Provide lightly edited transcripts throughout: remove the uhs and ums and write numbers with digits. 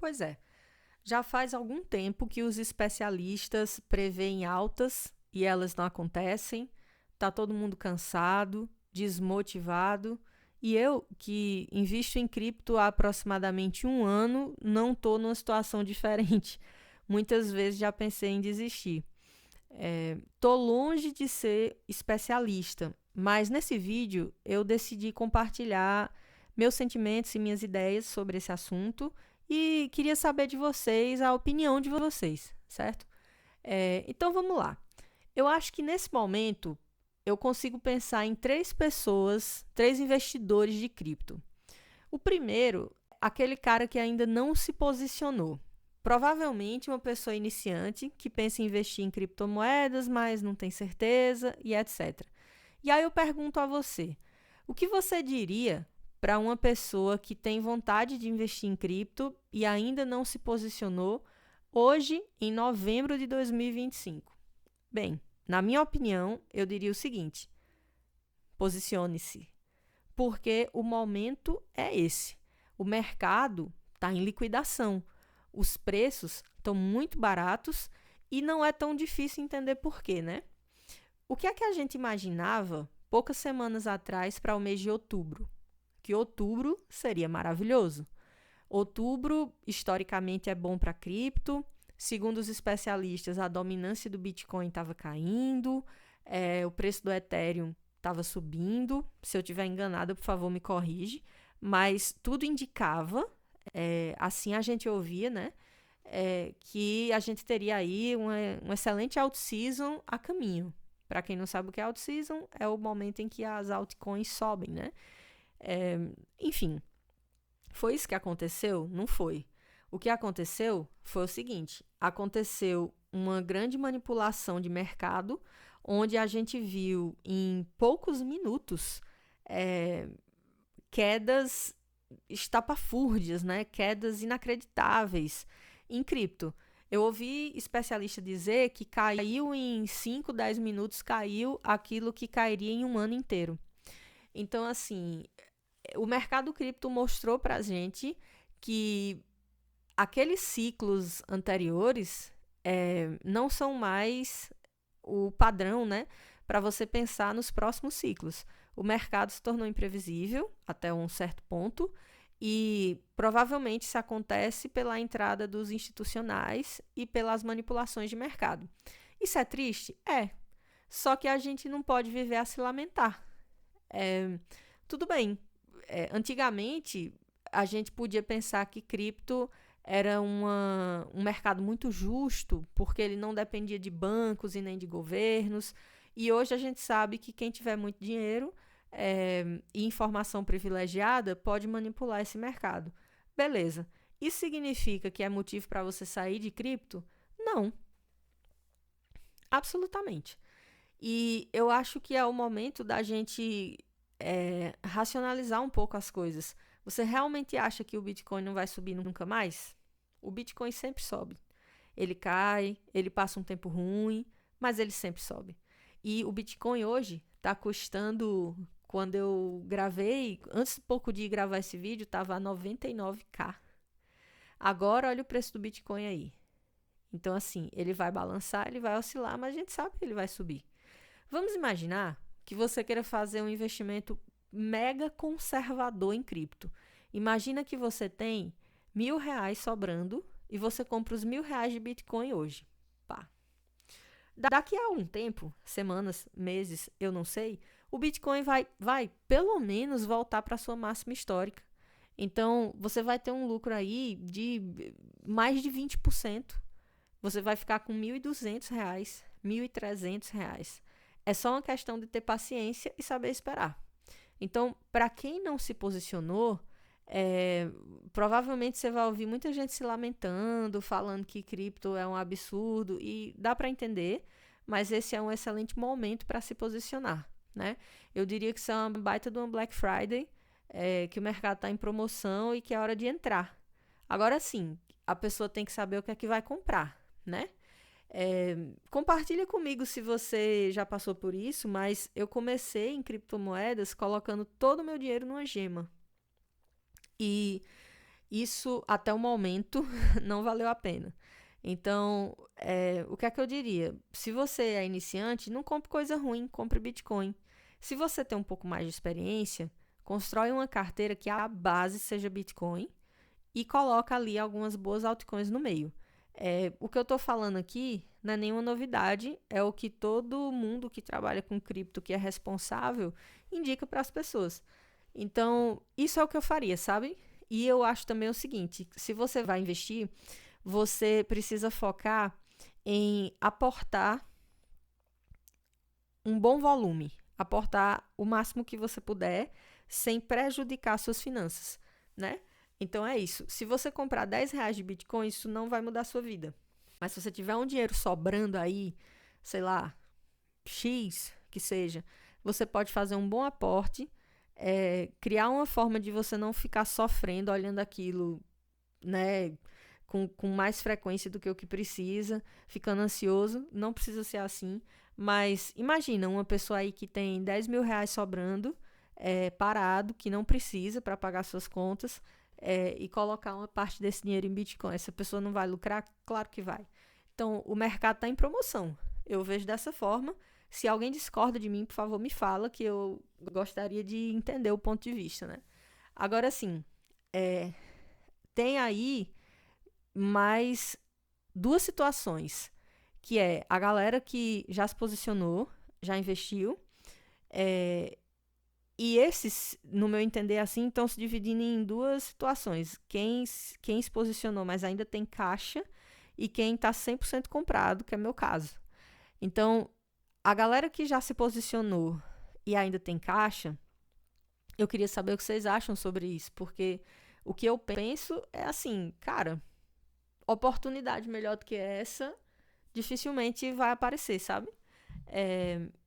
Pois é, já faz algum tempo que os especialistas preveem altas e elas não acontecem. Tá todo mundo cansado, desmotivado. E eu, que invisto em cripto há aproximadamente um ano, não estou numa situação diferente. Muitas vezes já pensei em desistir. Tô longe de ser especialista, mas nesse vídeo eu decidi compartilhar meus sentimentos e minhas ideias sobre esse assunto e queria saber de vocês a opinião de vocês, certo? Então vamos lá. Eu acho que nesse momento eu consigo pensar em três pessoas, três investidores de cripto. O primeiro, aquele cara que ainda não se posicionou. Provavelmente uma pessoa iniciante que pensa em investir em criptomoedas, mas não tem certeza e etc. E aí eu pergunto a você, o que você diria para uma pessoa que tem vontade de investir em cripto e ainda não se posicionou hoje, em novembro de 2025? Bem, na minha opinião, eu diria o seguinte: posicione-se, porque o momento é esse. O mercado está em liquidação, os preços estão muito baratos e não é tão difícil entender por quê, né? O que é que a gente imaginava poucas semanas atrás para o mês de outubro? Que outubro seria maravilhoso. Outubro, historicamente, é bom para cripto. Segundo os especialistas, a dominância do Bitcoin estava caindo, o preço do Ethereum estava subindo. Se eu estiver enganada, por favor, me corrige. Mas tudo indicava, assim a gente ouvia, né? Que a gente teria aí um excelente out-season a caminho. Para quem não sabe o que é out-season, é o momento em que as altcoins sobem, né? Enfim, foi isso que aconteceu? Não foi. O que aconteceu foi o seguinte: aconteceu uma grande manipulação de mercado, onde a gente viu em poucos minutos quedas estapafúrdias, né? Quedas inacreditáveis em cripto. Eu ouvi especialista dizer que caiu em 5, 10 minutos, caiu aquilo que cairia em um ano inteiro. Então, assim, o mercado cripto mostrou para a gente que aqueles ciclos anteriores não são mais o padrão, né, para você pensar nos próximos ciclos. O mercado se tornou imprevisível até um certo ponto e provavelmente isso acontece pela entrada dos institucionais e pelas manipulações de mercado. Isso é triste? É. Só que a gente não pode viver a se lamentar. Tudo bem. Antigamente, a gente podia pensar que cripto era um mercado muito justo, porque ele não dependia de bancos e nem de governos. E hoje a gente sabe que quem tiver muito dinheiro e informação privilegiada pode manipular esse mercado. Beleza. Isso significa que é motivo para você sair de cripto? Não, absolutamente. E eu acho que é o momento da gente racionalizar um pouco as coisas. Você realmente acha que o Bitcoin não vai subir nunca mais? O Bitcoin sempre sobe. Ele cai, ele passa um tempo ruim, mas ele sempre sobe. E o Bitcoin hoje está custando, quando eu gravei, antes um pouco de gravar esse vídeo, estava a 99k. Agora olha o preço do Bitcoin aí. Então, assim, ele vai balançar, ele vai oscilar, mas a gente sabe que ele vai subir. Vamos imaginar que você queira fazer um investimento mega conservador em cripto. Imagina que você tem R$ 1.000 sobrando e você compra os R$ 1.000 de Bitcoin hoje. Pá. Daqui a um tempo, semanas, meses, eu não sei, o Bitcoin vai pelo menos voltar para sua máxima histórica. Então, você vai ter um lucro aí de mais de 20%. Você vai ficar com R$ 1.200, R$ 1.300. É só uma questão de ter paciência e saber esperar. Então, para quem não se posicionou, provavelmente você vai ouvir muita gente se lamentando, falando que cripto é um absurdo, e dá para entender, mas esse é um excelente momento para se posicionar, né? Eu diria que isso é uma baita de uma Black Friday, que o mercado está em promoção e que é hora de entrar. Agora sim, a pessoa tem que saber o que é que vai comprar, né? Compartilha comigo se você já passou por isso, mas eu comecei em criptomoedas colocando todo o meu dinheiro numa gema. E Isso, até o momento, não valeu a pena. Então, o que é que eu diria? Se você é iniciante, não compre coisa ruim, compre Bitcoin. Se você tem um pouco mais de experiência, constrói uma carteira que a base seja Bitcoin e coloca ali algumas boas altcoins no meio. O que eu estou falando aqui não é nenhuma novidade, é o que todo mundo que trabalha com cripto, que é responsável, indica para as pessoas. Então, isso é o que eu faria, sabe? E eu acho também o seguinte: se você vai investir, você precisa focar em aportar um bom volume, aportar o máximo que você puder, sem prejudicar suas finanças, né? Então é isso. Se você comprar R$ 10 de Bitcoin, isso não vai mudar a sua vida. Mas se você tiver um dinheiro sobrando aí, sei lá, X que seja, você pode fazer um bom aporte, criar uma forma de você não ficar sofrendo olhando aquilo, né, com mais frequência do que o que precisa, ficando ansioso. Não precisa ser assim, mas imagina uma pessoa aí que tem R$ 10.000 sobrando, parado, que não precisa para pagar suas contas, e colocar uma parte desse dinheiro em Bitcoin. Essa pessoa não vai lucrar? Claro que vai. Então, o mercado está em promoção. Eu vejo dessa forma. Se alguém discorda de mim, por favor, me fala, que eu gostaria de entender o ponto de vista, né? Agora, sim, tem aí mais duas situações, que é a galera que já se posicionou, já investiu, e esses, no meu entender assim, estão se dividindo em duas situações. Quem se posicionou, mas ainda tem caixa, e quem está 100% comprado, que é meu caso. Então, a galera que já se posicionou e ainda tem caixa, eu queria saber o que vocês acham sobre isso, porque o que eu penso é assim, cara, oportunidade melhor do que essa dificilmente vai aparecer, sabe?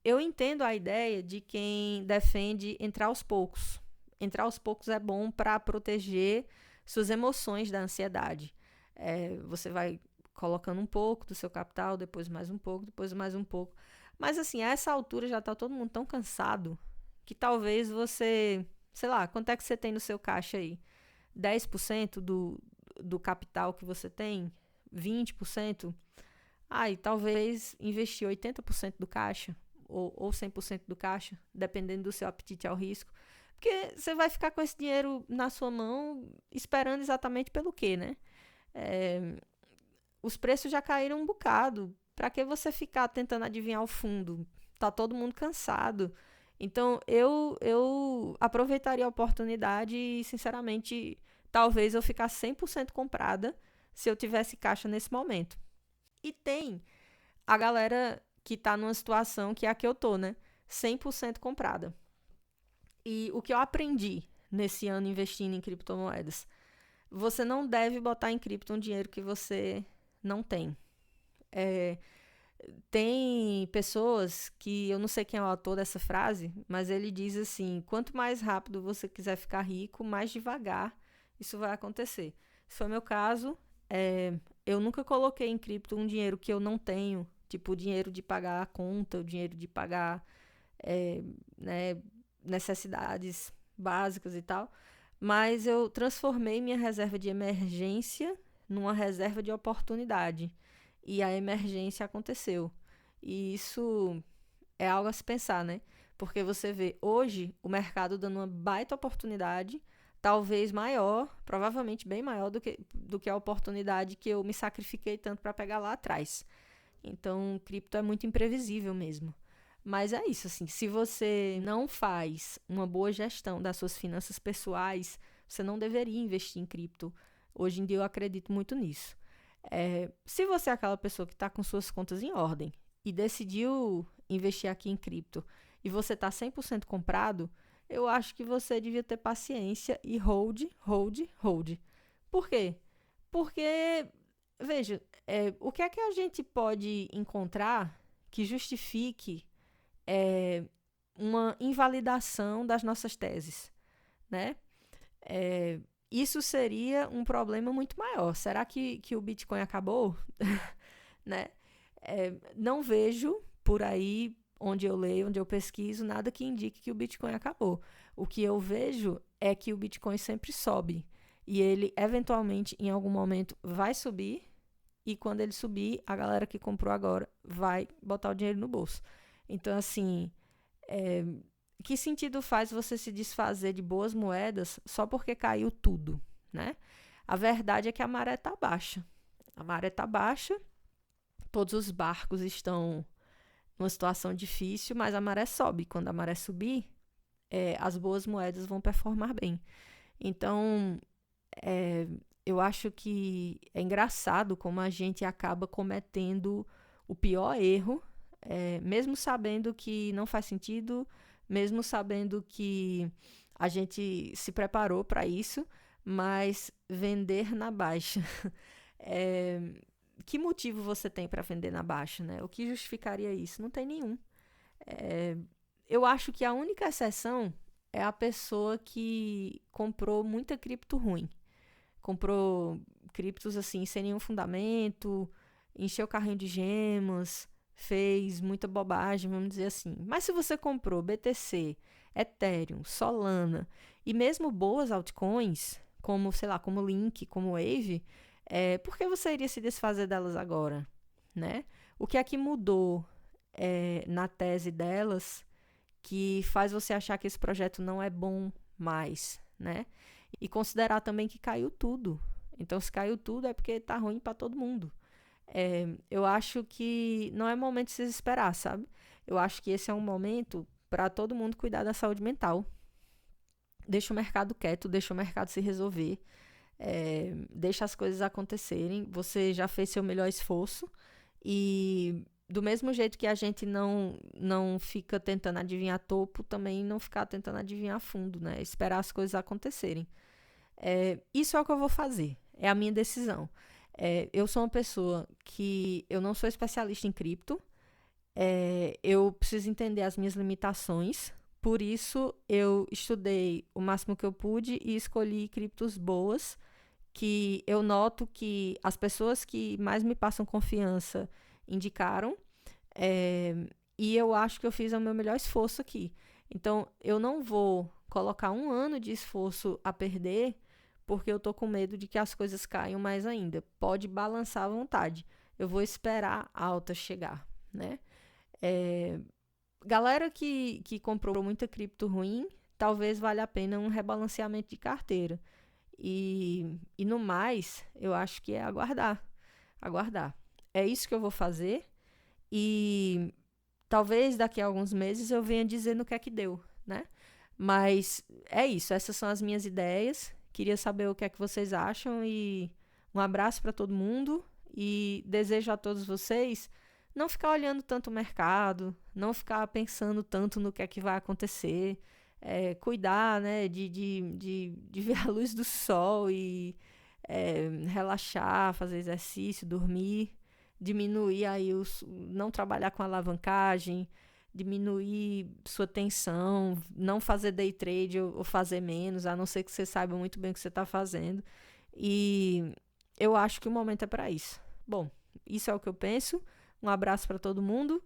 Eu entendo a ideia de quem defende entrar aos poucos. Entrar aos poucos é bom para proteger suas emoções da ansiedade. Você vai colocando um pouco do seu capital, depois mais um pouco, depois mais um pouco. Mas assim, a essa altura já está todo mundo tão cansado que talvez você, sei lá, quanto é que você tem no seu caixa aí? 10% do capital que você tem? 20%? E talvez investir 80% do caixa ou 100% do caixa, dependendo do seu apetite ao risco. Porque você vai ficar com esse dinheiro na sua mão esperando exatamente pelo quê, né? Os preços já caíram um bocado. Para que você ficar tentando adivinhar o fundo? Tá todo mundo cansado. Então, eu aproveitaria a oportunidade e, sinceramente, talvez eu ficasse 100% comprada se eu tivesse caixa nesse momento. E tem a galera que tá numa situação que é a que eu tô, né? 100% comprada. E o que eu aprendi nesse ano investindo em criptomoedas? Você não deve botar em cripto um dinheiro que você não tem. Tem pessoas que, eu não sei quem é o autor dessa frase, mas ele diz assim: quanto mais rápido você quiser ficar rico, mais devagar isso vai acontecer. Se foi meu caso, eu nunca coloquei em cripto um dinheiro que eu não tenho, tipo o dinheiro de pagar a conta, o dinheiro de pagar né, necessidades básicas e tal, mas eu transformei minha reserva de emergência numa reserva de oportunidade. E a emergência aconteceu. E isso é algo a se pensar, né? Porque você vê hoje o mercado dando uma baita oportunidade, talvez maior, provavelmente bem maior do que a oportunidade que eu me sacrifiquei tanto para pegar lá atrás. Então, cripto é muito imprevisível mesmo. Mas é isso, assim, se você não faz uma boa gestão das suas finanças pessoais, você não deveria investir em cripto. Hoje em dia eu acredito muito nisso. Se você é aquela pessoa que está com suas contas em ordem e decidiu investir aqui em cripto e você está 100% comprado, eu acho que você devia ter paciência e hold, hold, hold. Por quê? Porque, veja, o que é que a gente pode encontrar que justifique uma invalidação das nossas teses, né? Isso seria um problema muito maior. Será que o Bitcoin acabou? Né? Não vejo por aí, onde eu leio, onde eu pesquiso, nada que indique que o Bitcoin acabou. O que eu vejo é que o Bitcoin sempre sobe. E ele, eventualmente, em algum momento, vai subir. E quando ele subir, a galera que comprou agora vai botar o dinheiro no bolso. Então, assim, é, que sentido faz você se desfazer de boas moedas só porque caiu tudo, né? A verdade é que a maré está baixa. A maré está baixa, todos os barcos estão numa situação difícil, mas a maré sobe. Quando a maré subir, as boas moedas vão performar bem. Então, eu acho que é engraçado como a gente acaba cometendo o pior erro, mesmo sabendo que não faz sentido, mesmo sabendo que a gente se preparou para isso, mas vender na baixa. É, que motivo você tem para vender na baixa, né? O que justificaria isso? Não tem nenhum. É, eu acho que a única exceção é a pessoa que comprou muita cripto ruim. Comprou criptos assim, sem nenhum fundamento, encheu o carrinho de gemas, fez muita bobagem, vamos dizer assim. Mas se você comprou BTC, Ethereum, Solana e mesmo boas altcoins, como, sei lá, como Link, como Wave, por que você iria se desfazer delas agora, né? O que é que mudou na tese delas que faz você achar que esse projeto não é bom mais, né? E considerar também que caiu tudo. Então, se caiu tudo é porque tá ruim para todo mundo. Eu acho que não é momento de se desesperar, sabe? Eu acho que esse é um momento para todo mundo cuidar da saúde mental. Deixa o mercado quieto, deixa o mercado se resolver, deixa as coisas acontecerem. Você já fez seu melhor esforço e do mesmo jeito que a gente não fica tentando adivinhar topo, também não ficar tentando adivinhar fundo, né? Esperar as coisas acontecerem. Isso é o que eu vou fazer, é a minha decisão. Eu sou uma pessoa que eu não sou especialista em cripto, eu preciso entender as minhas limitações, por isso eu estudei o máximo que eu pude e escolhi criptos boas, que eu noto que as pessoas que mais me passam confiança indicaram, e eu acho que eu fiz o meu melhor esforço aqui. Então, eu não vou colocar um ano de esforço a perder porque eu tô com medo de que as coisas caiam mais ainda. Pode balançar à vontade. Eu vou esperar a alta chegar, né? Galera que comprou muita cripto ruim, talvez valha a pena um rebalanceamento de carteira. E no mais, eu acho que é aguardar. Aguardar. É isso que eu vou fazer. E talvez daqui a alguns meses eu venha dizer no que é que deu, né? Mas é isso, essas são as minhas ideias. Queria saber o que é que vocês acham e um abraço para todo mundo e desejo a todos vocês não ficar olhando tanto o mercado, não ficar pensando tanto no que é que vai acontecer, cuidar, né, de ver a luz do sol e relaxar, fazer exercício, dormir, diminuir aí não trabalhar com alavancagem, diminuir sua tensão, não fazer day trade ou fazer menos, a não ser que você saiba muito bem o que você está fazendo. E eu acho que o momento é para isso. Bom, isso é o que eu penso. Um abraço para todo mundo